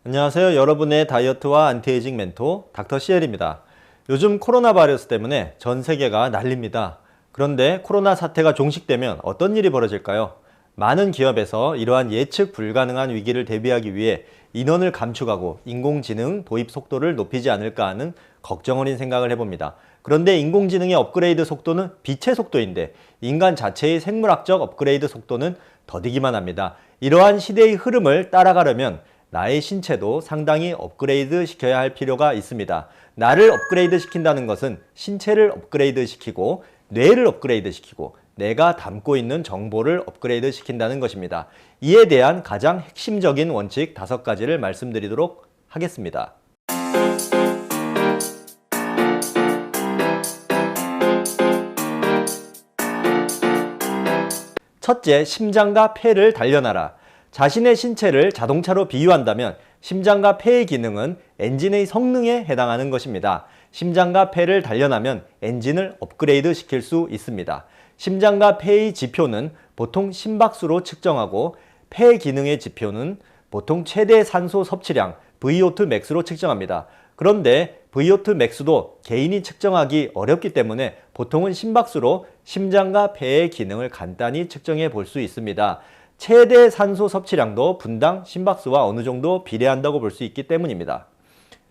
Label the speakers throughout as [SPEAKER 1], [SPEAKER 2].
[SPEAKER 1] 안녕하세요. 여러분의 다이어트와 안티에이징 멘토 닥터 CL입니다. 요즘 코로나 바이러스 때문에 전 세계가 난립니다. 그런데 코로나 사태가 종식되면 어떤 일이 벌어질까요? 많은 기업에서 이러한 예측 불가능한 위기를 대비하기 위해 인원을 감축하고 인공지능 도입 속도를 높이지 않을까 하는 걱정 어린 생각을 해봅니다. 그런데 인공지능의 업그레이드 속도는 빛의 속도인데 인간 자체의 생물학적 업그레이드 속도는 더디기만 합니다. 이러한 시대의 흐름을 따라가려면 나의 신체도 상당히 업그레이드 시켜야 할 필요가 있습니다. 나를 업그레이드 시킨다는 것은 신체를 업그레이드 시키고 뇌를 업그레이드 시키고 내가 담고 있는 정보를 업그레이드 시킨다는 것입니다. 이에 대한 가장 핵심적인 원칙 5가지를 말씀드리도록 하겠습니다. 첫째, 심장과 폐를 단련하라. 자신의 신체를 자동차로 비유한다면 심장과 폐의 기능은 엔진의 성능에 해당하는 것입니다. 심장과 폐를 단련하면 엔진을 업그레이드 시킬 수 있습니다. 심장과 폐의 지표는 보통 심박수로 측정하고 폐 기능의 지표는 보통 최대 산소 섭취량 VO2 max로 측정합니다. 그런데 VO2 max도 개인이 측정하기 어렵기 때문에 보통은 심박수로 심장과 폐의 기능을 간단히 측정해 볼 수 있습니다. 최대 산소 섭취량도 분당 심박수와 어느 정도 비례한다고 볼 수 있기 때문입니다.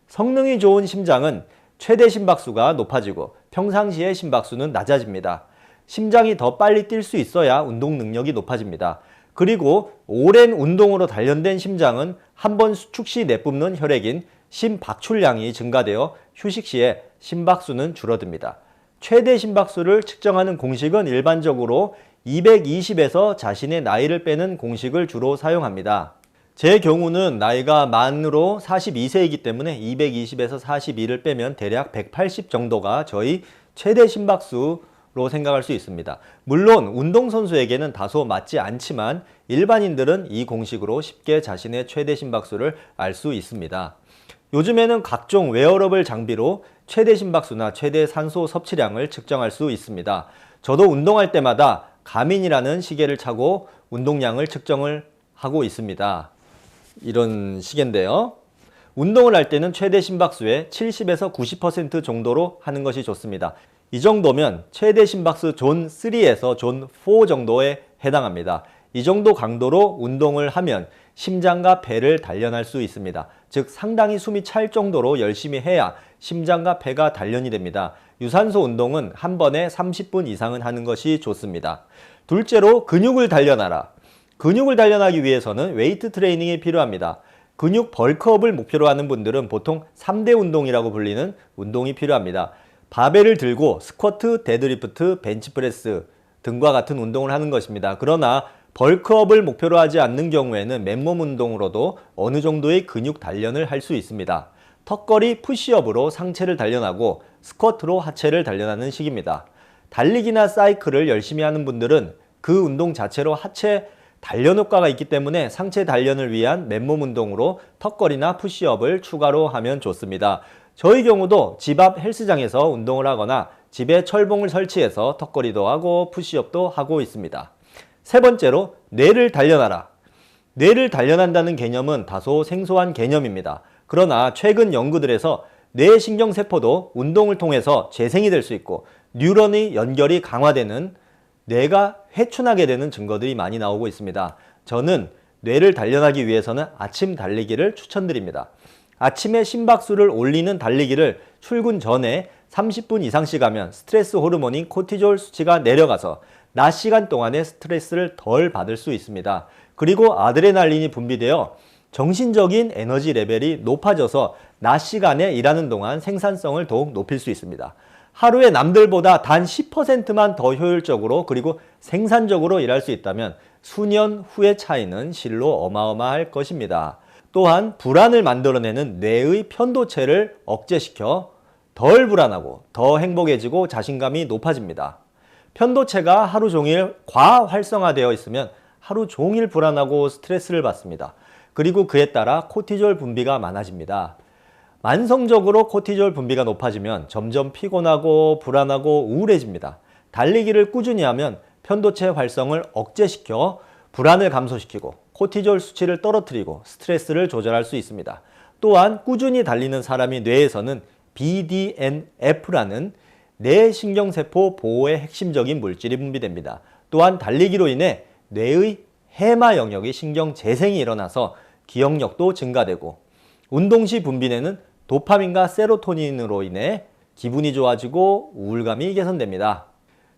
[SPEAKER 1] 성능이 좋은 심장은 최대 심박수가 높아지고 평상시의 심박수는 낮아집니다. 심장이 더 빨리 뛸 수 있어야 운동 능력이 높아집니다. 그리고 오랜 운동으로 단련된 심장은 한 번 수축 시 내뿜는 혈액인 심박출량이 증가되어 휴식 시에 심박수는 줄어듭니다. 최대 심박수를 측정하는 공식은 일반적으로 220에서 자신의 나이를 빼는 공식을 주로 사용합니다. 제 경우는 나이가 만으로 42세이기 때문에 220에서 42를 빼면 대략 180 정도가 저희 최대 심박수로 생각할 수 있습니다. 물론 운동선수에게는 다소 맞지 않지만 일반인들은 이 공식으로 쉽게 자신의 최대 심박수를 알 수 있습니다. 요즘에는 각종 웨어러블 장비로 최대 심박수나 최대 산소 섭취량을 측정할 수 있습니다. 저도 운동할 때마다 가민이라는 시계를 차고 운동량을 측정을 하고 있습니다. 이런 시계인데요. 운동을 할 때는 최대 심박수의 70에서 90% 정도로 하는 것이 좋습니다. 이 정도면 최대 심박수 존 3에서 존 4 정도에 해당합니다. 이 정도 강도로 운동을 하면 심장과 폐를 단련할 수 있습니다. 즉 상당히 숨이 찰 정도로 열심히 해야 심장과 폐가 단련이 됩니다. 유산소 운동은 한 번에 30분 이상은 하는 것이 좋습니다. 둘째로 근육을 단련하라. 근육을 단련하기 위해서는 웨이트 트레이닝이 필요합니다. 근육 벌크업을 목표로 하는 분들은 보통 3대 운동이라고 불리는 운동이 필요합니다. 바벨을 들고 스쿼트, 데드리프트, 벤치프레스 등과 같은 운동을 하는 것입니다. 그러나 벌크업을 목표로 하지 않는 경우에는 맨몸 운동으로도 어느 정도의 근육 단련을 할 수 있습니다. 턱걸이 푸시업으로 상체를 단련하고 스쿼트로 하체를 단련하는 식입니다. 달리기나 사이클을 열심히 하는 분들은 그 운동 자체로 하체 단련 효과가 있기 때문에 상체 단련을 위한 맨몸 운동으로 턱걸이나 푸시업을 추가로 하면 좋습니다. 저희 경우도 집 앞 헬스장에서 운동을 하거나 집에 철봉을 설치해서 턱걸이도 하고 푸시업도 하고 있습니다. 세 번째로 뇌를 단련하라. 뇌를 단련한다는 개념은 다소 생소한 개념입니다. 그러나 최근 연구들에서 뇌 신경세포도 운동을 통해서 재생이 될 수 있고 뉴런의 연결이 강화되는 뇌가 회춘하게 되는 증거들이 많이 나오고 있습니다. 저는 뇌를 단련하기 위해서는 아침 달리기를 추천드립니다. 아침에 심박수를 올리는 달리기를 출근 전에 30분 이상씩 하면 스트레스 호르몬인 코티졸 수치가 내려가서 낮 시간 동안의 스트레스를 덜 받을 수 있습니다. 그리고 아드레날린이 분비되어 정신적인 에너지 레벨이 높아져서 낮 시간에 일하는 동안 생산성을 더욱 높일 수 있습니다. 하루에 남들보다 단 10%만 더 효율적으로 그리고 생산적으로 일할 수 있다면 수년 후의 차이는 실로 어마어마할 것입니다. 또한 불안을 만들어내는 뇌의 편도체를 억제시켜 덜 불안하고 더 행복해지고 자신감이 높아집니다. 편도체가 하루 종일 과활성화되어 있으면 하루 종일 불안하고 스트레스를 받습니다. 그리고 그에 따라 코티졸 분비가 많아집니다. 만성적으로 코티졸 분비가 높아지면 점점 피곤하고 불안하고 우울해집니다. 달리기를 꾸준히 하면 편도체 활성을 억제시켜 불안을 감소시키고 코티졸 수치를 떨어뜨리고 스트레스를 조절할 수 있습니다. 또한 꾸준히 달리는 사람이 뇌에서는 BDNF라는 뇌신경세포 보호의 핵심적인 물질이 분비됩니다. 또한 달리기로 인해 뇌의 해마 영역의 신경 재생이 일어나서 기억력도 증가되고 운동 시 분비되는 도파민과 세로토닌으로 인해 기분이 좋아지고 우울감이 개선됩니다.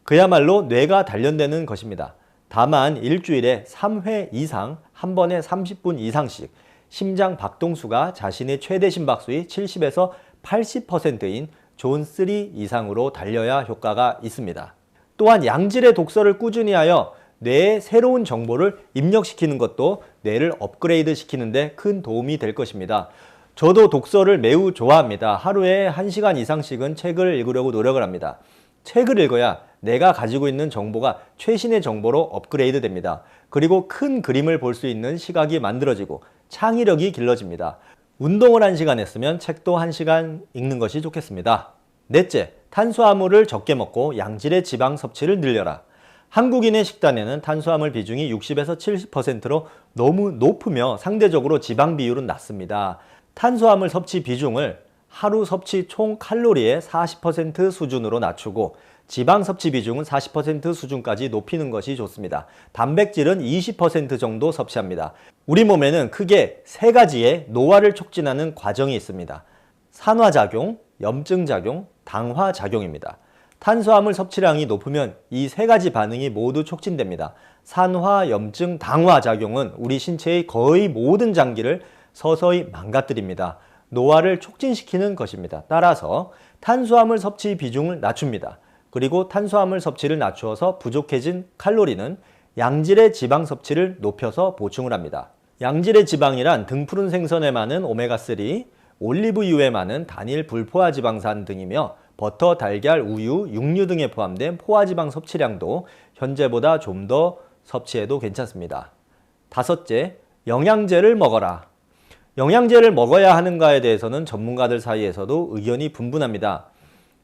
[SPEAKER 1] 그야말로 뇌가 단련되는 것입니다. 다만 일주일에 3회 이상 한 번에 30분 이상씩 심장 박동수가 자신의 최대 심박수의 70에서 80%인 존 3 이상으로 달려야 효과가 있습니다. 또한 양질의 독서를 꾸준히 하여 뇌에 새로운 정보를 입력시키는 것도 뇌를 업그레이드 시키는 데 큰 도움이 될 것입니다. 저도 독서를 매우 좋아합니다. 하루에 1시간 이상씩은 책을 읽으려고 노력을 합니다. 책을 읽어야 내가 가지고 있는 정보가 최신의 정보로 업그레이드 됩니다. 그리고 큰 그림을 볼 수 있는 시각이 만들어지고 창의력이 길러집니다. 운동을 1시간 했으면 책도 1시간 읽는 것이 좋겠습니다. 넷째, 탄수화물을 적게 먹고 양질의 지방 섭취를 늘려라. 한국인의 식단에는 탄수화물 비중이 60에서 70%로 너무 높으며 상대적으로 지방 비율은 낮습니다. 탄수화물 섭취 비중을 하루 섭취 총 칼로리의 40% 수준으로 낮추고 지방 섭취 비중은 40% 수준까지 높이는 것이 좋습니다. 단백질은 20% 정도 섭취합니다. 우리 몸에는 크게 3가지의 노화를 촉진하는 과정이 있습니다. 산화작용, 염증작용, 당화작용입니다. 탄수화물 섭취량이 높으면 이 3가지 반응이 모두 촉진됩니다. 산화, 염증, 당화작용은 우리 신체의 거의 모든 장기를 서서히 망가뜨립니다. 노화를 촉진시키는 것입니다. 따라서 탄수화물 섭취 비중을 낮춥니다. 그리고 탄수화물 섭취를 낮추어서 부족해진 칼로리는 양질의 지방 섭취를 높여서 보충을 합니다. 양질의 지방이란 등푸른 생선에 많은 오메가3, 올리브유에 많은 단일 불포화 지방산 등이며 버터, 달걀, 우유, 육류 등에 포함된 포화지방 섭취량도 현재보다 좀 더 섭취해도 괜찮습니다. 다섯째, 영양제를 먹어라. 영양제를 먹어야 하는가에 대해서는 전문가들 사이에서도 의견이 분분합니다.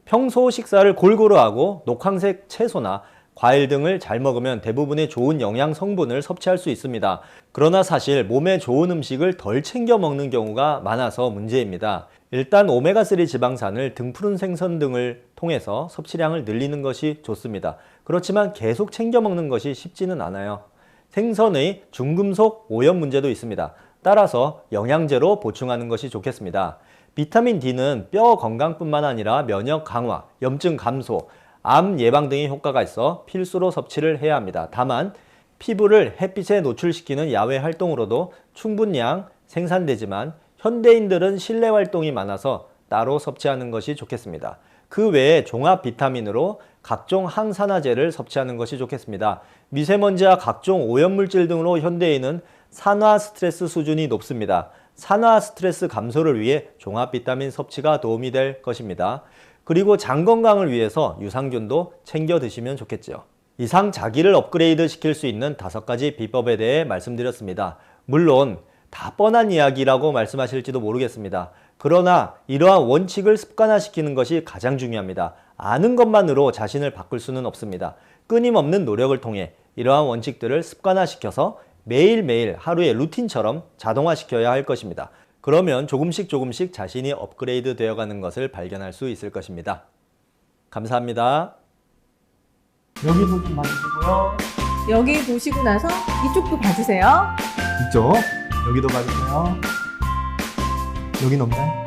[SPEAKER 1] 평소 식사를 골고루 하고 녹황색 채소나 과일 등을 잘 먹으면 대부분의 좋은 영양 성분을 섭취할 수 있습니다. 그러나 사실 몸에 좋은 음식을 덜 챙겨 먹는 경우가 많아서 문제입니다. 일단 오메가3 지방산을 등푸른 생선 등을 통해서 섭취량을 늘리는 것이 좋습니다. 그렇지만 계속 챙겨 먹는 것이 쉽지는 않아요. 생선의 중금속 오염 문제도 있습니다. 따라서 영양제로 보충하는 것이 좋겠습니다. 비타민 D는 뼈 건강뿐만 아니라 면역 강화, 염증 감소, 암 예방 등의 효과가 있어 필수로 섭취를 해야 합니다. 다만 피부를 햇빛에 노출시키는 야외 활동으로도 충분량 생산되지만 현대인들은 실내 활동이 많아서 따로 섭취하는 것이 좋겠습니다. 그 외에 종합 비타민으로 각종 항산화제를 섭취하는 것이 좋겠습니다. 미세먼지와 각종 오염물질 등으로 현대인은 산화 스트레스 수준이 높습니다. 산화 스트레스 감소를 위해 종합 비타민 섭취가 도움이 될 것입니다. 그리고 장 건강을 위해서 유산균도 챙겨 드시면 좋겠죠. 이상 자기를 업그레이드 시킬 수 있는 5가지 비법에 대해 말씀드렸습니다. 물론 다 뻔한 이야기라고 말씀하실지도 모르겠습니다. 그러나 이러한 원칙을 습관화시키는 것이 가장 중요합니다. 아는 것만으로 자신을 바꿀 수는 없습니다. 끊임없는 노력을 통해 이러한 원칙들을 습관화시켜서 매일매일 하루의 루틴처럼 자동화시켜야 할 것입니다. 그러면 조금씩 자신이 업그레이드 되어가는 것을 발견할 수 있을 것입니다. 감사합니다.
[SPEAKER 2] 여기도 좀 봐주시고요.
[SPEAKER 3] 여기 보시고 나서 이쪽도 봐주세요.
[SPEAKER 2] 이쪽 여기도 봐주세요. 여긴 없나요?